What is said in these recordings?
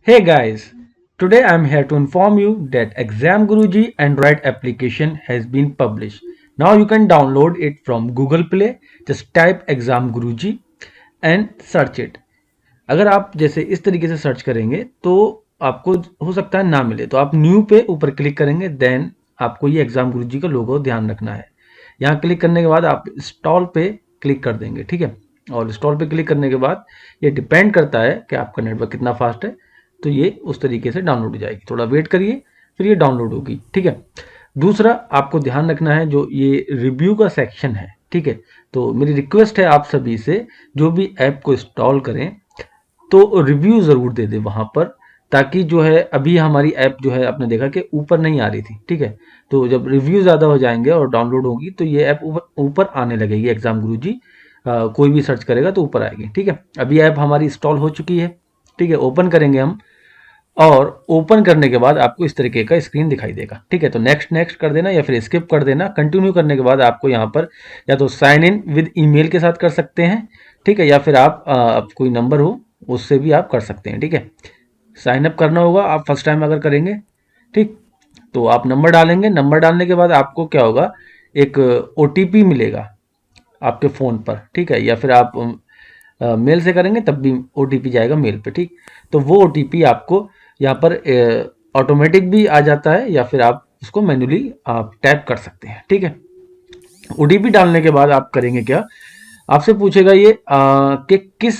Hey guys, today I'm here to inform you that Exam Guruji Android application has been published. Now you can download it from Google Play. Just type Exam Guruji and search it. अगर आप जैसे इस तरीके से search करेंगे तो आपको हो सकता है ना मिले, तो आप न्यू पे ऊपर क्लिक करेंगे, देन आपको ये एग्जाम गुरुजी का लोगो ध्यान रखना है। यहाँ क्लिक करने के बाद आप इंस्टॉल पे क्लिक कर देंगे, ठीक है। और इंस्टॉल पे क्लिक करने के बाद ये डिपेंड करता है कि आपका नेटवर्क कितना फास्ट है, तो ये उस तरीके से डाउनलोड हो जाएगी। थोड़ा वेट करिए, फिर ये डाउनलोड होगी, ठीक है। दूसरा आपको ध्यान रखना है, जो ये रिव्यू का सेक्शन है, ठीक है। तो मेरी रिक्वेस्ट है आप सभी से, जो भी ऐप को इंस्टॉल करें तो रिव्यू ज़रूर दे दे वहाँ पर, ताकि जो है अभी हमारी ऐप जो है आपने देखा कि ऊपर नहीं आ रही थी, ठीक है। तो जब रिव्यू ज़्यादा हो जाएंगे और डाउनलोड होगी तो ये ऐप ऊपर आने लगेगी। एग्जाम गुरुजी कोई भी सर्च करेगा तो ऊपर आएगी, ठीक है। अभी ऐप हमारी इंस्टॉल हो चुकी है, ठीक है। ओपन करेंगे हम, और ओपन करने के बाद आपको इस तरीके का स्क्रीन दिखाई देगा, ठीक है। तो नेक्स्ट नेक्स्ट कर देना या फिर स्किप कर देना। कंटिन्यू करने के बाद आपको यहाँ पर या तो साइन इन विद ईमेल के साथ कर सकते हैं, ठीक है, या फिर आप कोई नंबर हो उससे भी आप कर सकते हैं, ठीक है। साइन अप करना होगा आप फर्स्ट टाइम अगर करेंगे, ठीक। तो आप नंबर डालेंगे, नंबर डालने के बाद आपको क्या होगा, एक OTP मिलेगा आपके फ़ोन पर, ठीक है। या फिर आप मेल से करेंगे तब भी OTP जाएगा मेल पे, ठीक। तो वो OTP आपको यहाँ पर ऑटोमेटिक भी आ जाता है, या फिर आप उसको मैन्युअली आप टैप कर सकते हैं, ठीक है। OTP डालने के बाद आप करेंगे क्या, आपसे पूछेगा ये कि किस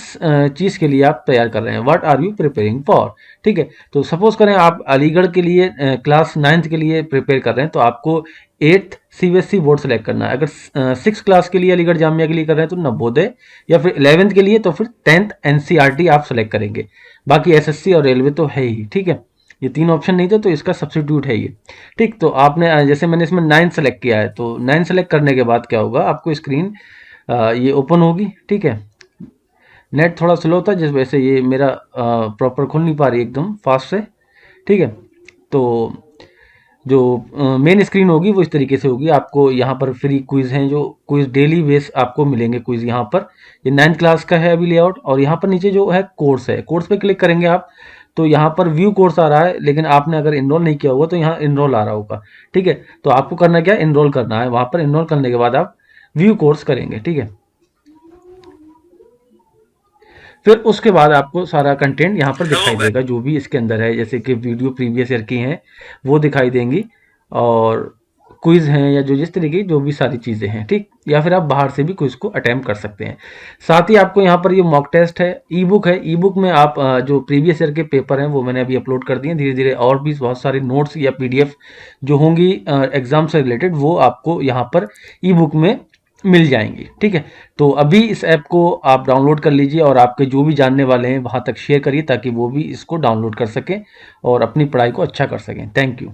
चीज़ के लिए आप तैयार कर रहे हैं, what are you preparing for, ठीक है। तो सपोज करें आप अलीगढ़ के लिए क्लास 9th के लिए प्रिपेयर कर रहे हैं, तो आपको 8th CBSE बोर्ड सेलेक्ट करना है। अगर 6th क्लास के लिए अलीगढ़ जामिया के लिए कर रहे हैं तो नवोदय, या फिर 11th के लिए तो फिर 10th NCERT आप सेलेक्ट करेंगे। बाकी SSC और रेलवे तो है ही, ठीक है। ये 3 ऑप्शन नहीं थे तो इसका सब्स्टिट्यूट है ये, ठीक। तो आपने जैसे मैंने इसमें 9 सेलेक्ट किया है, तो 9 सेलेक्ट करने के बाद क्या होगा, आपको स्क्रीन ये ओपन होगी, ठीक है। नेट थोड़ा स्लो था जिस वजह से ये मेरा प्रॉपर खुल नहीं पा रही एकदम फास्ट से, ठीक है। तो जो मेन स्क्रीन होगी वो इस तरीके से होगी। आपको यहाँ पर फ्री क्विज हैं, जो क्विज डेली बेस आपको मिलेंगे क्विज यहाँ पर। ये 9th क्लास का है अभी लेआउट, और यहाँ पर नीचे जो है कोर्स है, कोर्स पे क्लिक करेंगे आप, तो यहाँ पर व्यू कोर्स आ रहा है, लेकिन आपने अगर इनरोल नहीं किया होगा तो यहाँ इनरोल आ रहा होगा, ठीक है। तो आपको करना क्या, इनरोल करना है। वहाँ पर इनरोल करने के बाद आप व्यू कोर्स करेंगे, ठीक है। फिर उसके बाद आपको सारा कंटेंट यहाँ पर दिखाई देगा, जो भी इसके अंदर है, जैसे कि वीडियो प्रीवियस ईयर की हैं वो दिखाई देंगी, और क्विज हैं या जो जिस तरीके की जो भी सारी चीज़ें हैं, ठीक। या फिर आप बाहर से भी क्विज को अटेम्प्ट कर सकते हैं। साथ ही आपको यहाँ पर ये मॉक टेस्ट है, ई बुक है। ई बुक में आप जो प्रीवियस ईयर के पेपर हैं वो मैंने अभी अपलोड कर दिए। धीरे धीरे और भी बहुत सारे नोट्स या PDF जो होंगी एग्जाम से रिलेटेड, वो आपको यहाँ पर ई बुक में मिल जाएंगी, ठीक है। तो अभी इस ऐप को आप डाउनलोड कर लीजिए, और आपके जो भी जानने वाले हैं वहाँ तक शेयर करिए, ताकि वो भी इसको डाउनलोड कर सकें और अपनी पढ़ाई को अच्छा कर सकें। Thank you.